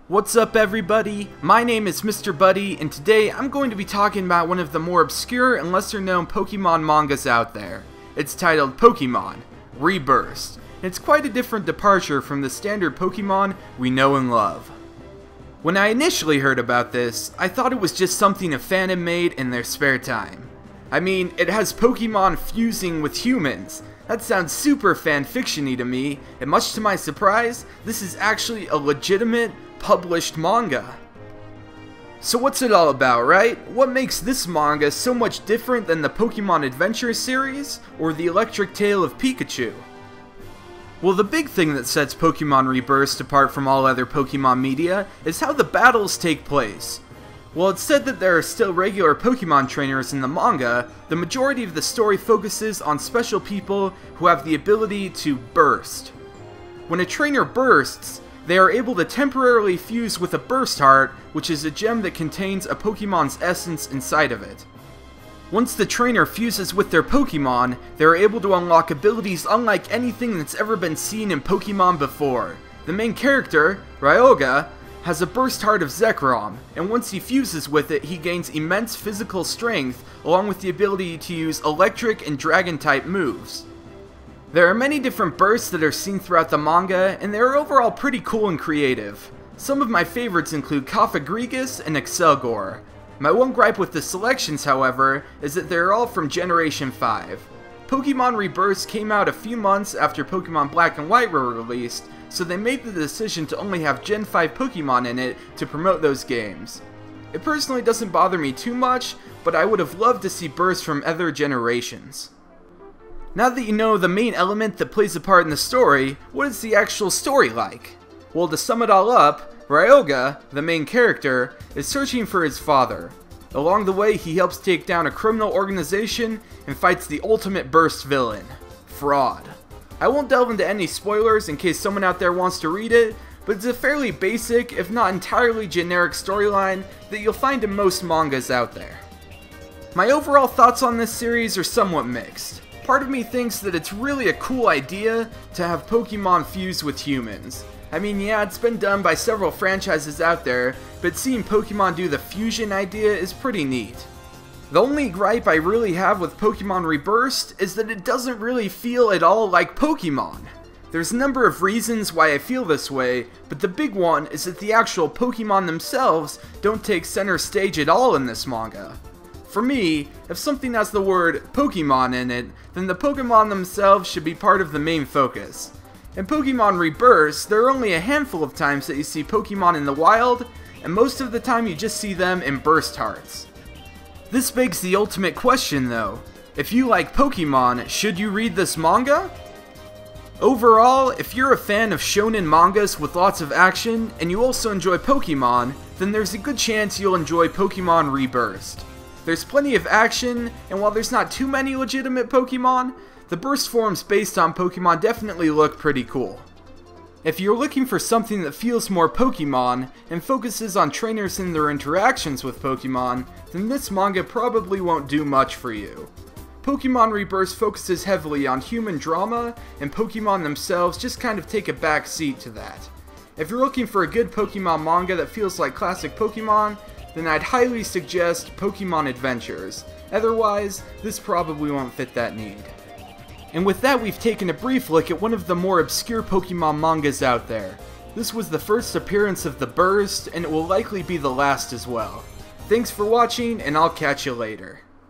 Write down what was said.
What's up everybody, my name is Mr. Buddy, and today I'm going to be talking about one of the more obscure and lesser known Pokemon mangas out there. It's titled Pokemon ReBurst, and it's quite a different departure from the standard Pokemon we know and love. When I initially heard about this, I thought it was just something a fandom made in their spare time. I mean, it has Pokemon fusing with humans. That sounds super fanfiction-y to me, and much to my surprise, this is actually a legitimate, published manga. So what's it all about, right? What makes this manga so much different than the Pokemon Adventure series, or the Electric Tale of Pikachu? Well, the big thing that sets Pokemon ReBurst apart from all other Pokemon media is how the battles take place. While it's said that there are still regular Pokemon trainers in the manga, the majority of the story focuses on special people who have the ability to burst. When a trainer bursts, they are able to temporarily fuse with a burst heart, which is a gem that contains a Pokemon's essence inside of it. Once the trainer fuses with their Pokemon, they are able to unlock abilities unlike anything that's ever been seen in Pokemon before. The main character, Ryoga, has a burst heart of Zekrom, and once he fuses with it, he gains immense physical strength, along with the ability to use electric and dragon type moves. There are many different bursts that are seen throughout the manga, and they are overall pretty cool and creative. Some of my favorites include Cofagrigus and Excelgor. My one gripe with the selections, however, is that they are all from Generation 5. Pokemon ReBurst came out a few months after Pokemon Black and White were released, so they made the decision to only have Gen 5 Pokemon in it to promote those games. It personally doesn't bother me too much, but I would have loved to see bursts from other generations. Now that you know the main element that plays a part in the story, what is the actual story like? Well, to sum it all up, Ryoga, the main character, is searching for his father. Along the way, he helps take down a criminal organization and fights the ultimate burst villain, Fraud. I won't delve into any spoilers in case someone out there wants to read it, but it's a fairly basic, if not entirely generic storyline that you'll find in most mangas out there. My overall thoughts on this series are somewhat mixed. Part of me thinks that it's really a cool idea to have Pokemon fuse with humans. I mean, yeah, it's been done by several franchises out there, but seeing Pokemon do the fusion idea is pretty neat. The only gripe I really have with Pokemon ReBurst is that it doesn't really feel at all like Pokemon. There's a number of reasons why I feel this way, but the big one is that the actual Pokemon themselves don't take center stage at all in this manga. For me, if something has the word Pokemon in it, then the Pokemon themselves should be part of the main focus. In Pokemon ReBurst, there are only a handful of times that you see Pokemon in the wild, and most of the time you just see them in burst hearts. This begs the ultimate question though. If you like Pokemon, should you read this manga? Overall, if you're a fan of shonen mangas with lots of action, and you also enjoy Pokemon, then there's a good chance you'll enjoy Pokemon ReBurst. There's plenty of action, and while there's not too many legitimate Pokemon, the burst forms based on Pokemon definitely look pretty cool. If you're looking for something that feels more Pokemon, and focuses on trainers and their interactions with Pokemon, then this manga probably won't do much for you. Pokemon ReBurst focuses heavily on human drama, and Pokemon themselves just kind of take a back seat to that. If you're looking for a good Pokemon manga that feels like classic Pokemon, then I'd highly suggest Pokemon Adventures. Otherwise, this probably won't fit that need. And with that, we've taken a brief look at one of the more obscure Pokemon mangas out there. This was the first appearance of the Burst, and it will likely be the last as well. Thanks for watching, and I'll catch you later.